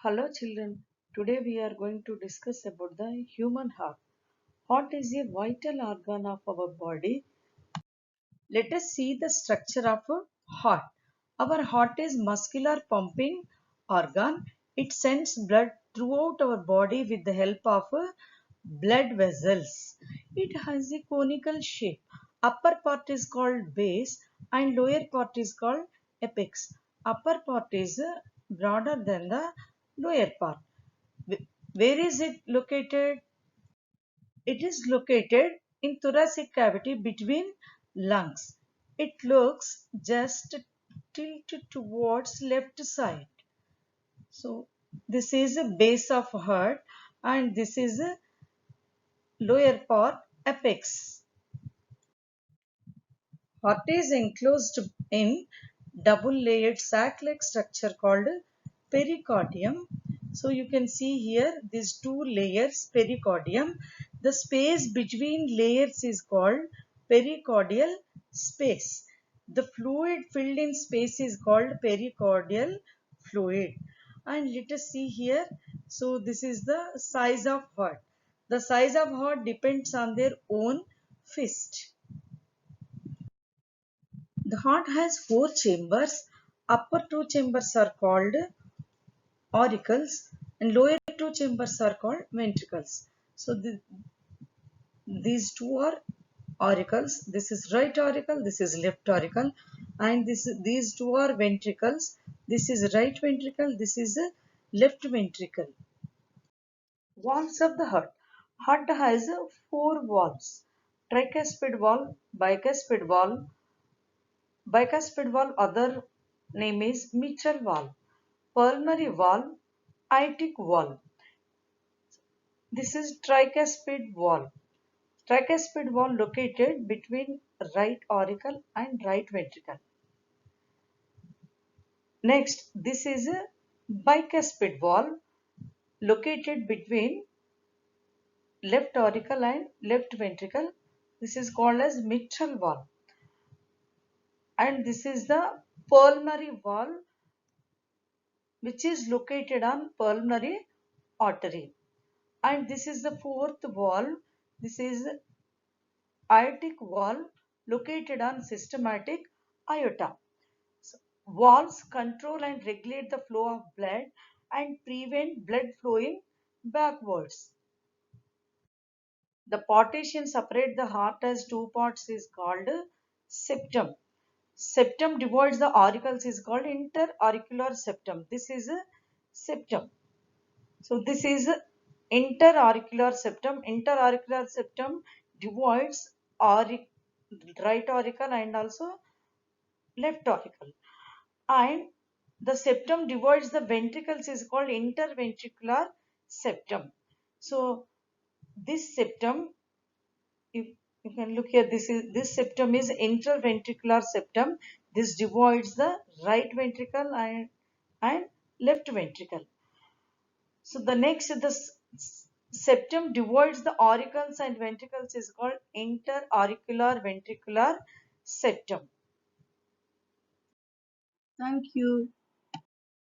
Hello children, today we are going to discuss about the human heart. Heart is a vital organ of our body. Let us see the structure of a heart. Our heart is muscular pumping organ. It sends blood throughout our body with the help of blood vessels. It has a conical shape. Upper part is called base and lower part is called apex. Upper part is broader than the lower part. Where is it located? It is located in thoracic cavity between lungs. It looks just tilted towards left side. So this is a base of heart and this is a lower part apex. Heart is enclosed in double layered sac like structure called pericardium. So you can see here these two layers pericardium. The space between layers is called pericardial space. The fluid filled in space is called pericardial fluid. And let us see here. So this is the size of heart. The size of heart depends on their own fist. The heart has four chambers. Upper two chambers are called auricles and lower two chambers are called ventricles. So these two are auricles. This is right auricle, this is left auricle, and these two are ventricles. This is right ventricle, this is a left ventricle. Valves of the heart. Heart has four valves. Tricuspid valve, bicuspid valve, bicuspid valve, other name is mitral valve, pulmonary valve, aortic valve. This is tricuspid valve. Tricuspid valve located between right auricle and right ventricle. Next, this is a bicuspid valve located between left auricle and left ventricle. This is called as mitral valve. And this is the pulmonary valve which is located on pulmonary artery. And this is the fourth valve. This is aortic valve located on systematic aorta. So, valves control and regulate the flow of blood and prevent blood flowing backwards. The partition separate the heart as two parts is called septum. Septum divides the auricles is called interauricular septum. This is a septum. So this is interauricular septum. Interauricular septum divides right auricle and also left auricle. And the septum divides the ventricles is called interventricular septum. So this septum, if you can look here, this septum is interventricular septum. This divides the right ventricle and left ventricle. So the next, septum divides the auricles and ventricles is called interauricular ventricular septum. Thank you.